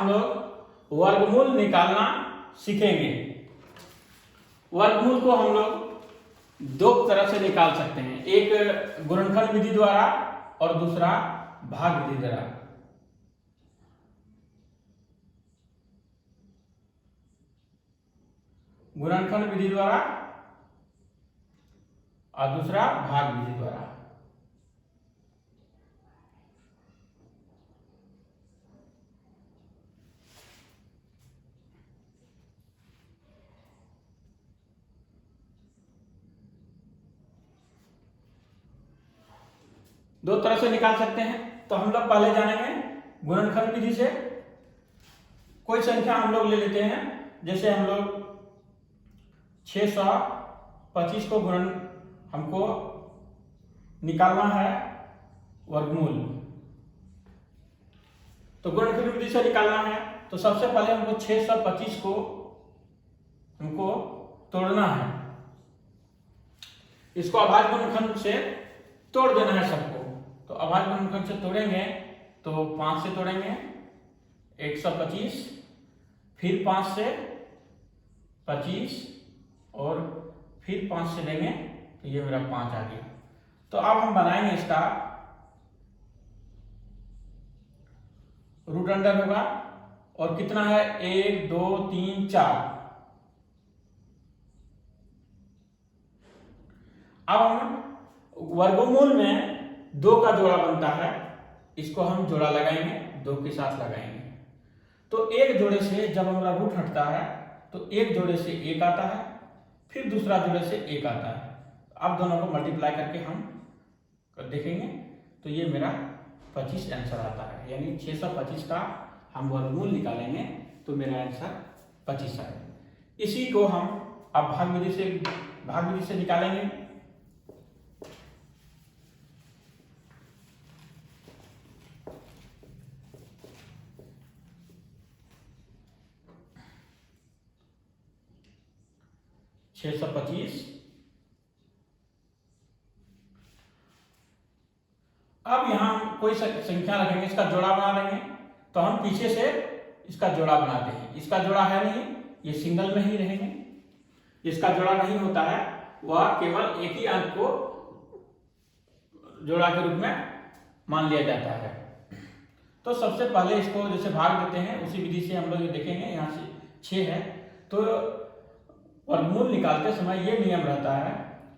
हम लोग वर्गमूल निकालना सीखेंगे। वर्गमूल को हम लोग दो तरह से निकाल सकते हैं, एक गुणनखंड विधि द्वारा और दूसरा भाग विधि द्वारा। गुणनखंड विधि द्वारा और दूसरा भाग विधि द्वारा। दो तरह से निकाल सकते हैं। तो हम लोग पहले जानेंगे गुणनखंड विधि से। कोई संख्या हम लोग ले लेते हैं, जैसे हम लोग 625 को हमको निकालना है वर्गमूल। तो गुणनखंड विधि से निकालना है तो सबसे पहले हमको 625 को हमको तोड़ना है। इसको अभाज्य गुणनखंड से तोड़ देना है सबको। तो अभाज्य गुणनखंड से तोड़ेंगे तो 5 से तोड़ेंगे 125, फिर 5 से 25 और फिर 5 से लेंगे तो ये मेरा 5 आ गया। तो अब हम बनाएंगे इसका रूट अंडर होगा और कितना है 1 2 3 4। अब हम वर्गमूल में 2 का जोड़ा बनता है, इसको हम जोड़ा लगाएंगे, 2 के साथ लगाएंगे। तो एक जोड़े से जब हमारा रूट हटता है तो एक जोड़े से 1 आता है, फिर दूसरा जोड़े से 1 आता है। अब दोनों को मल्टीप्लाई करके हम देखेंगे तो ये मेरा 25 आंसर आता है। यानी 625 का हम वर्गमूल निकालेंगे तो मेरा आंसर 25 आएगा। इसी को हम अब भाग विधि से निकालेंगे। छह सौ 25। अब यहां हम कोई संख्या रखेंगे, इसका जोड़ा बना लेंगे। तो हम पीछे से इसका जोड़ा बनाते हैं। इसका जोड़ा है नहीं, ये सिंगल में ही रहेंगे। इसका जोड़ा नहीं होता है, वह केवल एक ही अंक को जोड़ा के रूप में मान लिया जाता है। तो सबसे पहले इसको जैसे भाग देते हैं उसी विधि से हम लोग ये देखेंगे। यहाँ से 6 है तो वर्गमूल निकालते समय ये नियम रहता है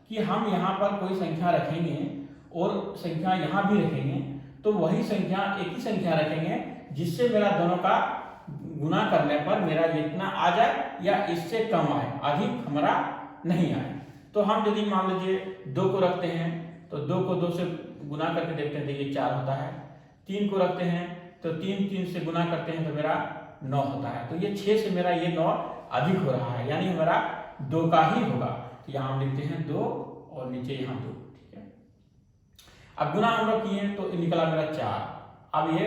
कि हम यहाँ पर कोई संख्या रखेंगे और संख्या यहाँ भी रखेंगे तो वही संख्या एक ही संख्या रखेंगे जिससे मेरा दोनों का गुना करने पर मेरा जितना आ जाए या इससे कम आए, अधिक हमारा नहीं आए। तो हम यदि मान लीजिए 2 को रखते हैं तो 2 को 2 से गुना करके देखते हैं तो ये 4 होता है। 3 को रखते हैं तो 3 से गुना करते हैं तो मेरा 9 होता है। तो ये 6 से मेरा ये 9 अधिक हो रहा है, यानी हमारा 2 का ही होगा। तो यहाँ हम लिखते हैं 2 और नीचे यहाँ 2। ठीक है, अब गुना हम लोग किए तो निकला मेरा 4। अब ये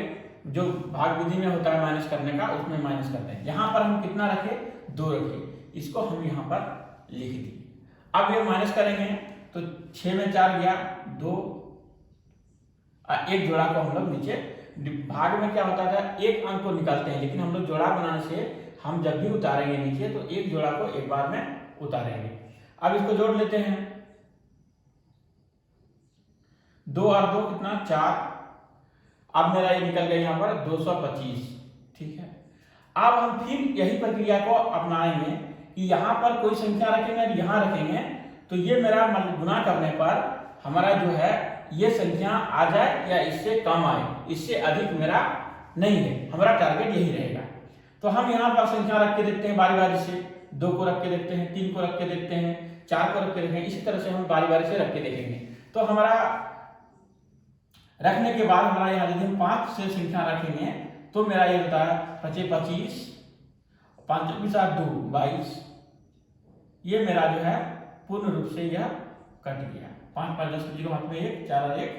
जो भाग विधि में होता है माइनस करने का, उसमें माइनस करते हैं। यहाँ पर हम कितना रखे, 2 रखे, इसको हम यहाँ पर लिख दिए। अब ये माइनस करेंगे तो 6 में 4 गया 2, एक जोड़ा को हम लोग नीचे। भाग में क्या होता था, एक अंक को निकालते हैं, लेकिन हम लोग जोड़ा बनाने से हम जब भी उतारेंगे नीचे तो एक जोड़ा को एक बार में उतारेंगे। अब इसको जोड़ लेते हैं, 2 और 2 कितना 4। अब मेरा ये निकल गया यहाँ पर 225। ठीक है, अब हम फिर यही प्रक्रिया को अपनाएंगे कि यहाँ पर कोई संख्या रखेंगे और यहाँ रखेंगे तो ये मेरा गुना करने पर हमारा जो है ये संख्या आ जाए या इससे कम आए, इससे अधिक मेरा नहीं है। हमारा टारगेट यही रहेगा। तो हम यहाँ पर संख्या रख के देखते हैं बारी बारी से। 2 को रख के देखते हैं, 3 को रख के देखते हैं, 4 को रख के देखेंगे। इसी तरह से हम बारी बारी से रख के देखेंगे। तो हमारा रखने के बाद हमारा यहाँ यदि हम 5 से संख्या रखेंगे तो मेरा ये होता है 25, 5 2 22। ये मेरा जो है पूर्ण रूप से यह कट गया। 5 5 10 जीरो हाथ में 1, 4 और 1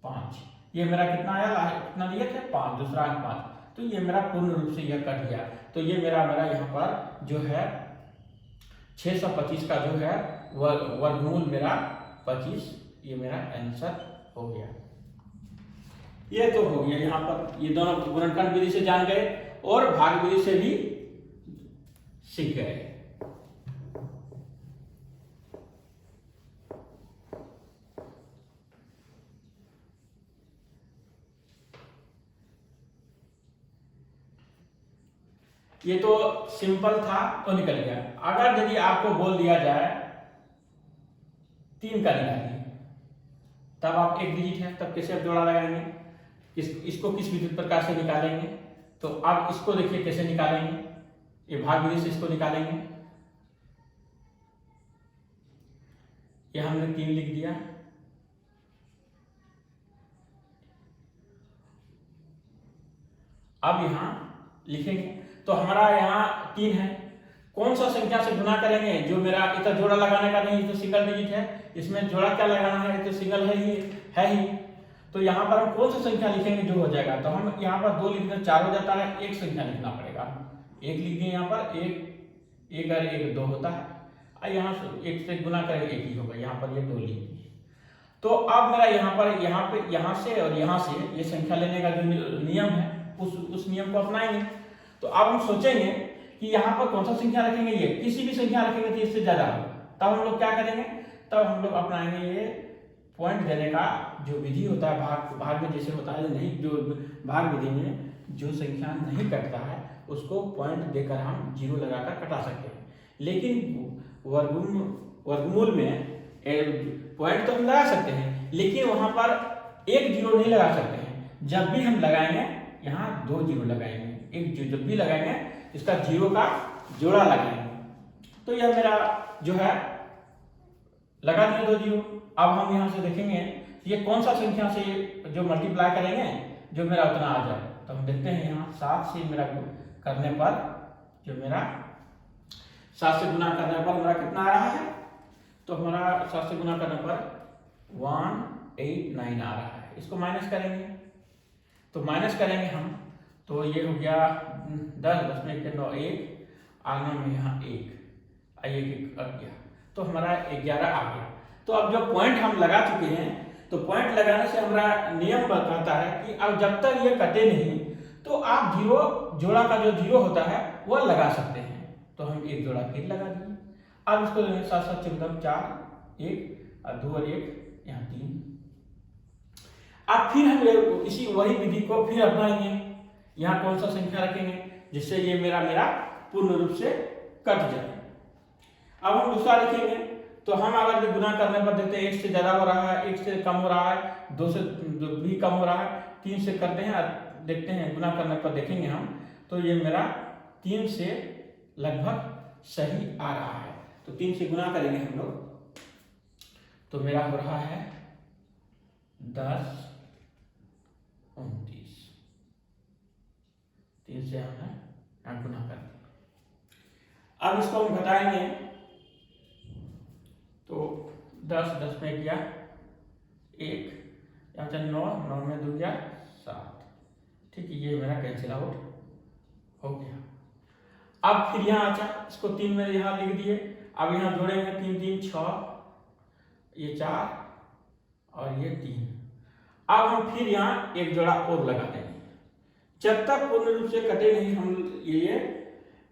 5। ये मेरा कितना आया, कितना दिए थे 5, दूसरा अंक 5। तो ये मेरा पूर्ण रूप से यह कट गया। तो ये मेरा यहाँ पर जो है 625 का जो है वर्गमूल मेरा 25, ये मेरा आंसर हो गया। ये तो हो गया। यहाँ पर ये दोनों गुणनखंड विधि से जान गए और भाग विधि से भी सीख गए। ये तो सिंपल था तो निकल गया। अगर यदि आपको बोल दिया जाए 3 का निकालिए, तब आप एक डिजिट है, तब कैसे आप जोड़ा लगाएंगे, इसको किस विद्युत प्रकार से निकालेंगे। तो अब इसको देखिए कैसे निकालेंगे, ये भाग विधि से इसको निकालेंगे। ये हमने 3 लिख दिया। अब यहां लिखेंगे तो हमारा यहाँ 3 है, कौन सा संख्या से गुना करेंगे, जो मेरा इतना जोड़ा लगाने का नहीं, तो सिंगल डिजिट है, इसमें जोड़ा क्या लगाना है, तो सिंगल है ही। तो यहाँ पर हम कौन सा संख्या लिखेंगे जो हो जाएगा, तो हम यहाँ पर 2 लिखते 4 हो जाता है, एक संख्या लिखना पड़ेगा। 1 लिख दिए यहाँ पर, 1 और 1 2 होता है, और यहाँ से 1 से गुना करेंगे 1 ही होगा, यहाँ पर ये 2 लिख दिए। तो अब मेरा यहाँ से और यहाँ से ये संख्या लेने का जो नियम है उस नियम को अपनाएंगे। तो अब हम सोचेंगे कि यहाँ पर कौन सा संख्या रखेंगे, ये किसी भी संख्या रखेंगे तो इससे ज्यादा होगा, तब हम लोग क्या करेंगे, तब हम लोग अपनाएंगे ये पॉइंट देने का जो विधि होता है, भाग में जैसे होता है, नहीं जो भाग विधि में जो संख्या नहीं कटता है उसको पॉइंट देकर हम 0 लगाकर कटा सकते हैं। लेकिन वर्गमूल में पॉइंट तो हम लगा सकते हैं, लेकिन वहां पर 1 0 नहीं लगा सकते हैं। जब भी हम लगाएंगे यहाँ 2 0 लगाएंगे, एक जब भी लगाएंगे इसका 0 का जोड़ा लगाएंगे। तो यह मेरा जो है लगा दिए 2 0। अब हम यहाँ से देखेंगे ये कौन सा संख्या से जो मल्टीप्लाई करेंगे जो मेरा उतना आ जाए। तो हम देखते हैं यहाँ 7 से मेरा करने पर जो मेरा 7 से गुना करने पर मेरा कितना आ रहा है, तो हमारा 7 से गुना करने पर 189 आ रहा है। इसको माइनस करेंगे, तो माइनस करेंगे हम, तो ये हो गया 10 में 9 1 आगे में यहाँ 1 आ गया, तो हमारा 11 आ गया। तो अब जो पॉइंट हम लगा चुके हैं, तो पॉइंट लगाने से हमारा नियम बताता है कि अब जब तक ये कटे नहीं तो आप 0 जोड़ा का जो 0 होता है वह लगा सकते हैं। तो हम एक जोड़ा फिर लगा दिए। अब इसको 7 7 14 4 1 और 2 और 1 यहाँ 3। अब फिर हम इसी वही विधि को फिर अपनाएंगे। यहाँ कौन सा संख्या रखेंगे जिससे ये मेरा पूर्ण रूप से कट जाए। अब हम दूसरा लिखेंगे, तो हम अगर गुना करने पर देखते हैं 1 से ज्यादा हो रहा है, 1 से कम हो रहा है, 2 से भी कम हो रहा है, 3 से करते हैं और देखते हैं गुना करने पर देखेंगे हम, तो ये मेरा 3 से लगभग सही आ रहा है। तो 3 से गुना करेंगे हम लोग, तो मेरा हो रहा है 10 29। 3 से हमने गुना कर दिया। अब इसको हम घटाएंगे, तो 10 में गया 1, यहाँ से 9 में 2 गया 7। ठीक है, ये मेरा कैंसिल आउट हो गया। अब फिर यहाँ अच्छा इसको 3 में यहाँ लिख दिए। अब यहाँ जोड़ेंगे 3 3 6, ये 4 और ये 3। अब हम फिर यहाँ एक जोड़ा और लगा देंगे। जब तक पूर्ण रूप से कटे नहीं हम ये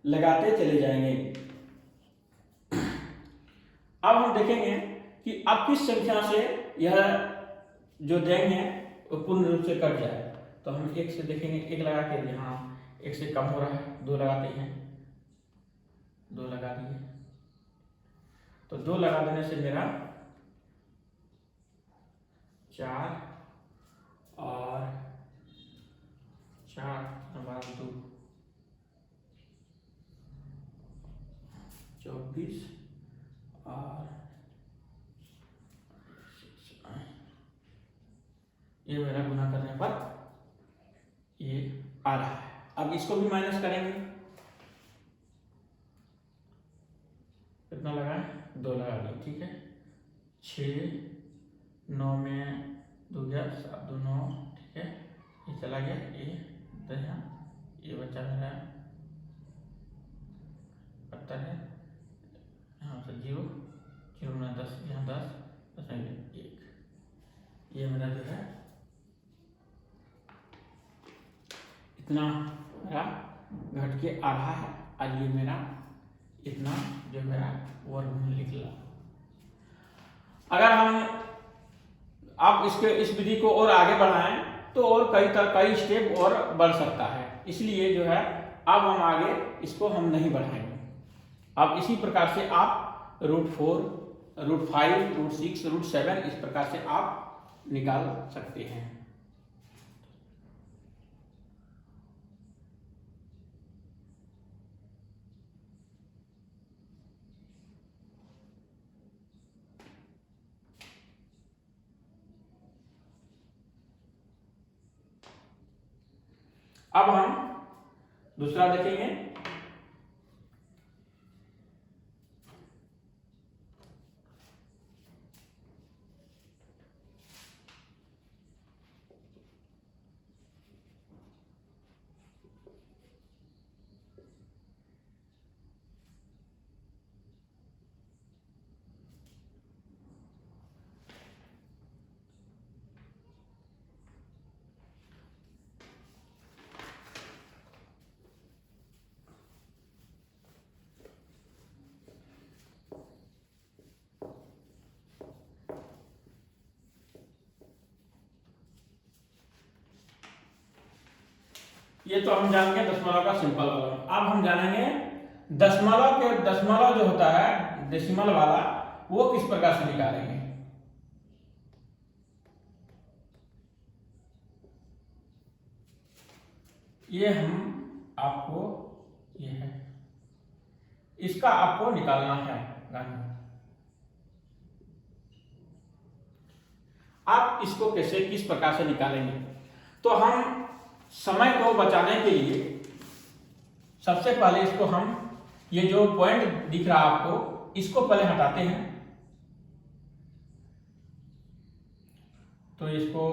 लगाते चले जाएंगे। अब हम देखेंगे कि अब किस संख्या से यह जो देंगे वो पूर्ण रूप से कट जाए। तो हम 1 से देखेंगे, 1 लगा के यहाँ 1 से कम हो रहा है, 2 लगाते हैं, 2 लगा दिए। तो 2 लगा देने से मेरा 4 और 4 हमारा 2 24 और ये मेरा गुना करने पर ये आ रहा है। अब इसको भी माइनस करेंगे, कितना लगा, 2 लगा दिए। ठीक है, 6 9 में 2 गया 7 2 9। ठीक है, ये चला गया, ये बच्चा मेरा 70 है, यहाँ से 0 0 में 10, यहाँ 10 में 1। ये मेरा जो है इतना मेरा घट के आ रहा है और ये मेरा इतना जो मेरा वर्गमूल निकला। अगर हम आप इस विधि को और आगे बढ़ाएं तो और कई स्टेप और बढ़ सकता है, इसलिए जो है अब हम आगे इसको हम नहीं बढ़ाएंगे। अब इसी प्रकार से आप √4, √5, √6, √7 इस प्रकार से आप निकाल सकते हैं। अब हम दूसरा देखेंगे। ये तो हम जान गए दशमलव का सिंपल वाला। अब हम जानेंगे दशमलव जो होता है डेसिमल वाला, वो किस प्रकार से निकालेंगे। ये हम आपको, ये है, इसका आपको निकालना है। आप इसको किस प्रकार से निकालेंगे, तो हम समय को बचाने के लिए सबसे पहले इसको हम, ये जो पॉइंट दिख रहा आपको, इसको पहले हटाते हैं। तो इसको,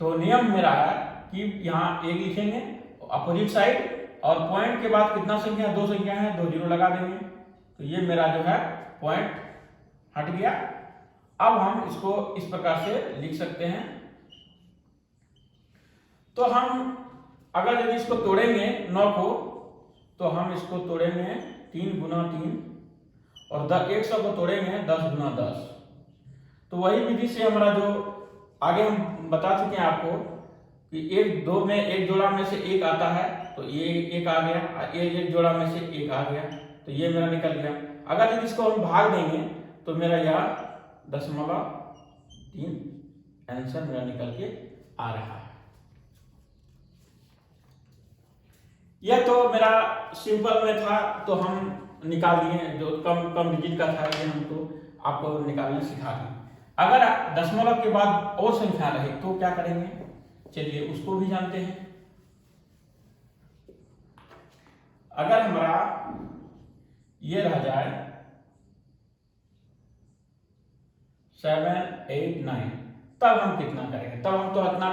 तो नियम मेरा है कि यहां 1 लिखेंगे अपोजिट साइड, और पॉइंट के बाद कितना संख्या, 2 संख्या है, 2 जीरो लगा देंगे। तो ये मेरा जो है पॉइंट हट गया। अब हम इसको इस प्रकार से लिख सकते हैं। तो हम अगर यदि इसको तोड़ेंगे 9 को, तो हम इसको तोड़ेंगे 3 गुना 3, और 100 को तोड़ेंगे 10 गुना 10। तो वही विधि से हमारा जो आगे हम बता चुके हैं आपको कि 1 में एक जोड़ा में से 1 आता है, तो ये 1 आ गया, एक जोड़ा में से 1 आ गया, तो ये मेरा निकल गया। अगर यदि इसको हम भाग देंगे तो मेरा यह 0.3 आंसर मेरा निकल के आ रहा है। यह तो मेरा सिंपल में था, तो हम निकाल दिए। जो कम डिजिट का था, ये हमको आपको निकालने सिखा दिए। अगर दशमलव के बाद और संख्या रहे तो क्या करेंगे, चलिए उसको भी जानते हैं। अगर हमारा ये रह जाए 7, 8, 9, तब हम कितना करेंगे। तब हम तो इतना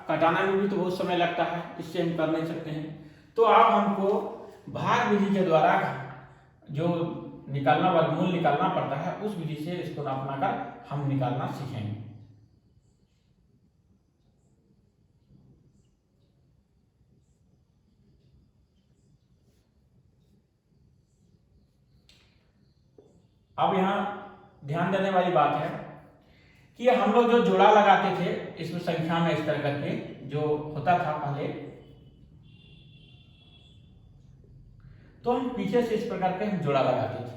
घटाना में भी तो बहुत समय लगता है, इससे हम कर नहीं सकते हैं। तो आप हमको भाग विधि के द्वारा जो निकालना, वर्गमूल निकालना पड़ता है, उस विधि से इसको नापना कर हम निकालना सीखेंगे। अब यहाँ ध्यान देने वाली बात है कि हम लोग जो जोड़ा लगाते थे इसमें संख्या में इस तरह करके जो होता था पहले, तो हम पीछे से इस प्रकार के हम जोड़ा लगाते थे।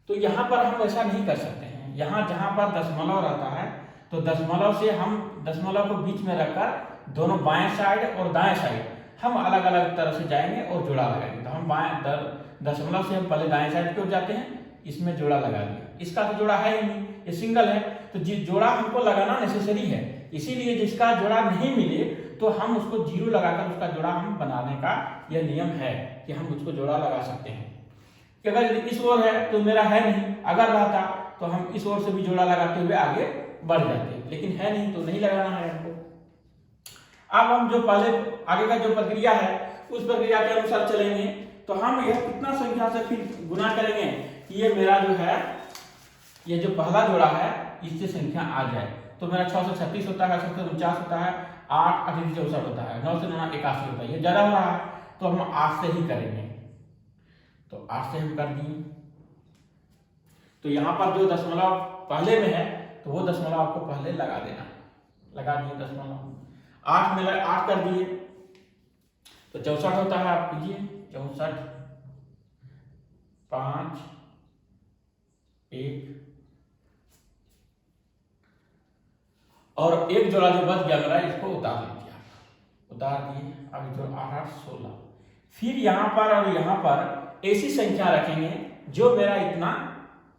तो यहां पर हम ऐसा नहीं कर सकते हैं। यहां जहां पर दशमलव रहता है, तो दशमलव से हम दशमलव को बीच में रखकर दोनों बाएं साइड और दाएं साइड हम अलग अलग तरह से जाएंगे और जोड़ा लगाएंगे। तो हम दशमलव से हम पहले दाएं साइड की ओर जाते हैं, इसमें जोड़ा लगा दिया। इसका तो जोड़ा है ही नहीं, ये सिंगल है, तो जोड़ा हमको लगाना नेसेसरी है। इसीलिए जिसका जोड़ा नहीं मिले तो हम उसको 0 लगाकर उसका जोड़ा हम बनाने का यह नियम है कि हम उसको जोड़ा लगा सकते हैं। कि अगर इस ओर है तो मेरा है नहीं, अगर रहता तो हम इस ओर से भी जोड़ा लगाते हुए आगे बढ़ जाते, लेकिन है नहीं तो नहीं लगाना है हमको। अब हम जो पहले आगे का जो प्रक्रिया है उस प्रक्रिया के अनुसार चलेंगे। तो हम यह कितना संख्या से फिर गुना करेंगे कि ये मेरा जो है ये जो पहला जोड़ा है इससे संख्या आ जाए, तो मेरा 6 से 36 होता है, 7 से 49 होता है, 8 8 से 64 होता है, 9 से 9 81 होता है। ये ज़्यादा हो रहा है तो हम 8 से ही करेंगे, तो 8 से हम कर दिए। तो यहाँ पर जो दशमलव पहले में है तो वो दशमलव आपको पहले लगा देना, लगा दिए दशमलव। 8 में 8 कर दिए तो 64 होता है, आप कीजिए 64 5 1 और एक जोड़ा जो बच गया मेरा, इसको उतार लीजिए, आप उतार दिए। अब जो 8 8 16, फिर यहाँ पर और यहाँ पर ऐसी संख्या रखेंगे जो मेरा इतना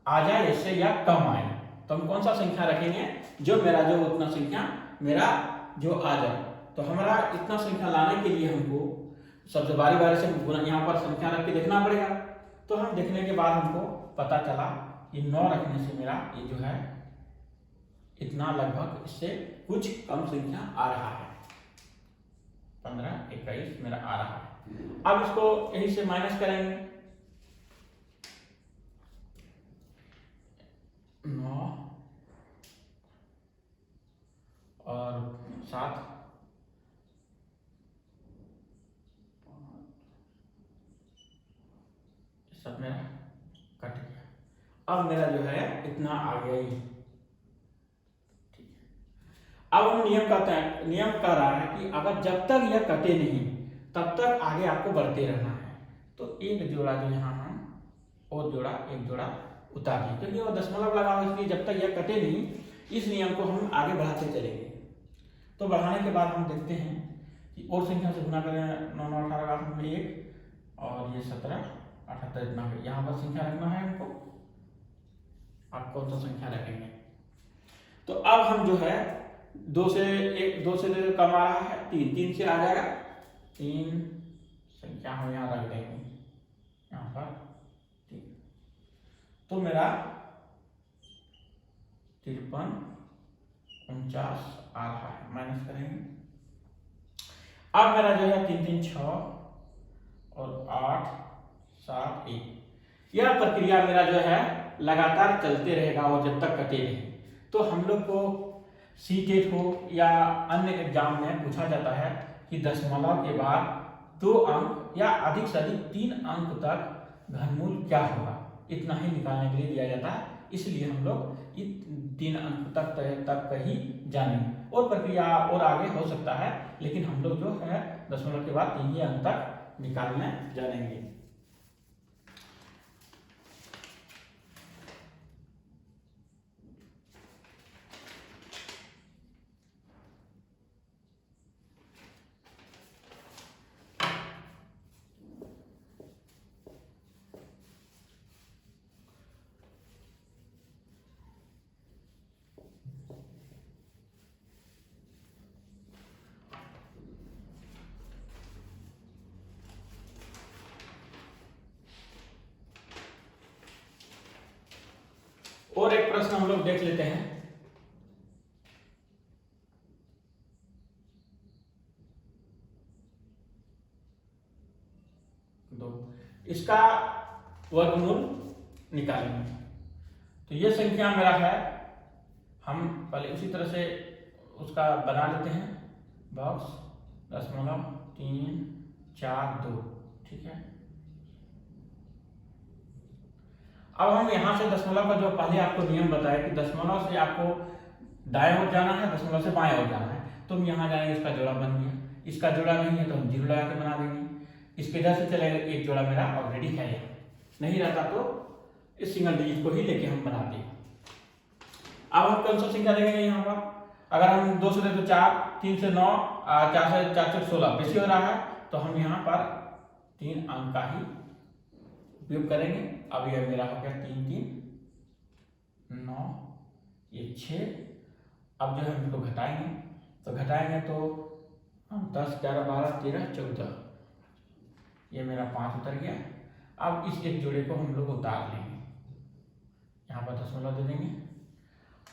आ जाए इससे या कम आए। तो हम कौन सा संख्या रखेंगे, जो मेरा जो उतना संख्या मेरा जो आ जाए। तो हमारा इतना संख्या लाने के लिए हमको सबसे बारी बारी से गुना यहाँ पर संख्या रख के देखना पड़ेगा। तो हम देखने के बाद हमको पता चला कि 9 रखने से मेरा ये जो है इतना लगभग इससे कुछ कम संख्या आ रहा है, 15 21 मेरा आ रहा है। अब इसको यही से माइनस करेंगे, 9 और 7 सब मेरा कट गया। अब मेरा जो है इतना आ गया ही, ठीक है। अब हम नियम कहते हैं, नियम कह रहा है कि अगर जब तक यह कटे नहीं तब तक आगे आपको बढ़ते रहना है। तो एक जोड़ा जो यहाँ हम और जोड़ा एक जोड़ा उतार दिए, क्योंकि वो दशमलव लगा हुआ, इसलिए जब तक यह कटे नहीं इस नियम को हम आगे बढ़ाते चलेंगे। तो बढ़ाने के बाद हम देखते हैं कि और संख्या से गुना करें, 9 9 18 8 में 1 और ये 17 78 इतना। यहाँ पर संख्या रखना है हमको, आप कौन सा संख्या रखेंगे। तो अब हम जो है 2 से कम आ रहा है, 3 से आ जाएगा, 3 संख्या हम यहाँ रख देंगे यहाँ पर, ठीक। तो मेरा 53 49 आ रहा है, माइनस करेंगे। अब मेरा जो है 3 3 6 और 8 7 1, यह प्रक्रिया मेरा जो है लगातार चलते रहेगा और जब तक कटे नहीं। तो हम लोग को सीटेट हो या अन्य एग्जाम में पूछा जाता है कि दशमलव के बाद 2 अंक या अधिक से अधिक 3 अंक तक घनमूल क्या होगा, इतना ही निकालने के लिए दिया जाता है। इसलिए हम लोग 3 अंक तक ही जानेंगे, और प्रक्रिया और आगे हो सकता है, लेकिन हम लोग जो है दशमलव के बाद 3 ही अंक तक निकालने जानेंगे। और एक प्रश्न हम लोग देख लेते हैं। इसका वर्गमूल निकालेंगे। तो ये संख्या मेरा है, हम पहले उसी तरह से उसका बना लेते हैं बॉक्स, 0.3 4 2, ठीक है। अब हम यहाँ से दशमलव का जो पहले आपको नियम बताया कि दशमलव से आपको दाएं ओर जाना है, दशमलव से बाएं ओर जाना है। तो हम यहाँ जाएंगे, इसका जोड़ा बन गया, इसका जोड़ा नहीं है तो हम 0 लगा के बना देंगे। इसके इधर से चलेगा, एक जोड़ा मेरा ऑलरेडी है, नहीं रहता तो इस सिंगल डिजिट को ही लेके हम बनाते हैं। अब हम कौन सा संख्या देखेंगे यहाँ पर, अगर हम 2 से दे तो 4, 3 से 9, 4 से 4 से 16 बेसी हो रहा है, तो हम यहाँ पर 3 अंक का ही उपयोग करेंगे। अब यह मेरा हो गया 3 3 9, ये 6। अब जो है हम इसको घटाएंगे, तो घटाएंगे तो हम 10 11 12 13 14, ये मेरा 5 उतर गया। अब इस एक जोड़े को हम लोग उतार लेंगे, यहाँ पर दशमलव दे देंगे।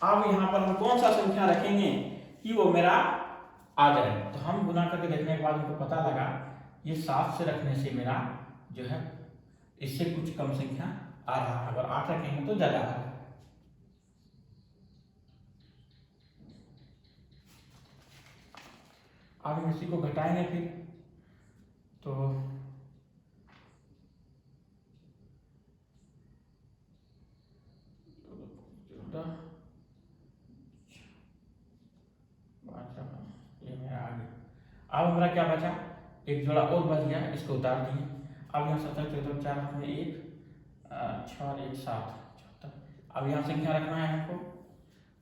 अब यहाँ पर हम कौन सा संख्या रखेंगे कि वो मेरा आ जाए। तो हम गुना करके देखने के बाद हमको पता लगा ये 7 से रखने से मेरा जो है इससे कुछ कम संख्या आ रहा है। अगर 8 रखेंगे तो ज़्यादा आ रहा है, अब हम इसी को घटाएंगे फिर, तो 14 ये मेरा आ गया। अब हमारा क्या बचा, एक जोड़ा और बच गया, इसको उतार दिए। अब यहाँ 17 14 4 हाथ में 1 6 और 1 7 74। अब यहाँ संख्या रखना है हमको,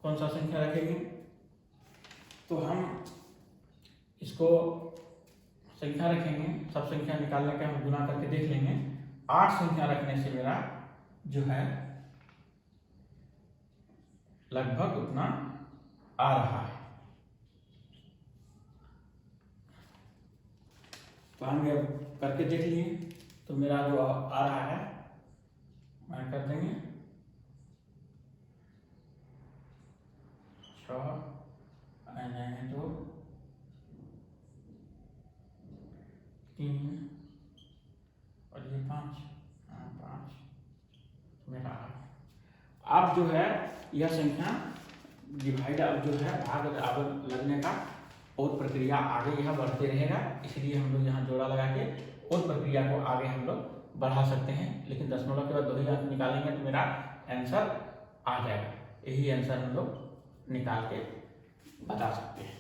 कौन सा संख्या रखेंगे, तो हम इसको संख्या रखेंगे, सब संख्या निकालने के हम गुना करके देख लेंगे। 8 संख्या रखने से मेरा जो है लगभग उतना आ रहा है। तो हम ये करके देख लिए, तो मेरा जो आ रहा है मैं कर देंगे 6 2 3 और ये 5 मेरा आ गया। अब जो है यह संख्या डिवाइड, अब जो है भाग अब लगने का और प्रक्रिया आगे यह बढ़ते रहेगा, इसलिए हम लोग यहाँ जोड़ा लगा के और प्रक्रिया को आगे हम लोग बढ़ा सकते हैं। लेकिन दशमलव के बाद 2 ही अंक निकालेंगे तो मेरा आंसर आ जाएगा। यही आंसर हम लोग निकाल के बता सकते हैं।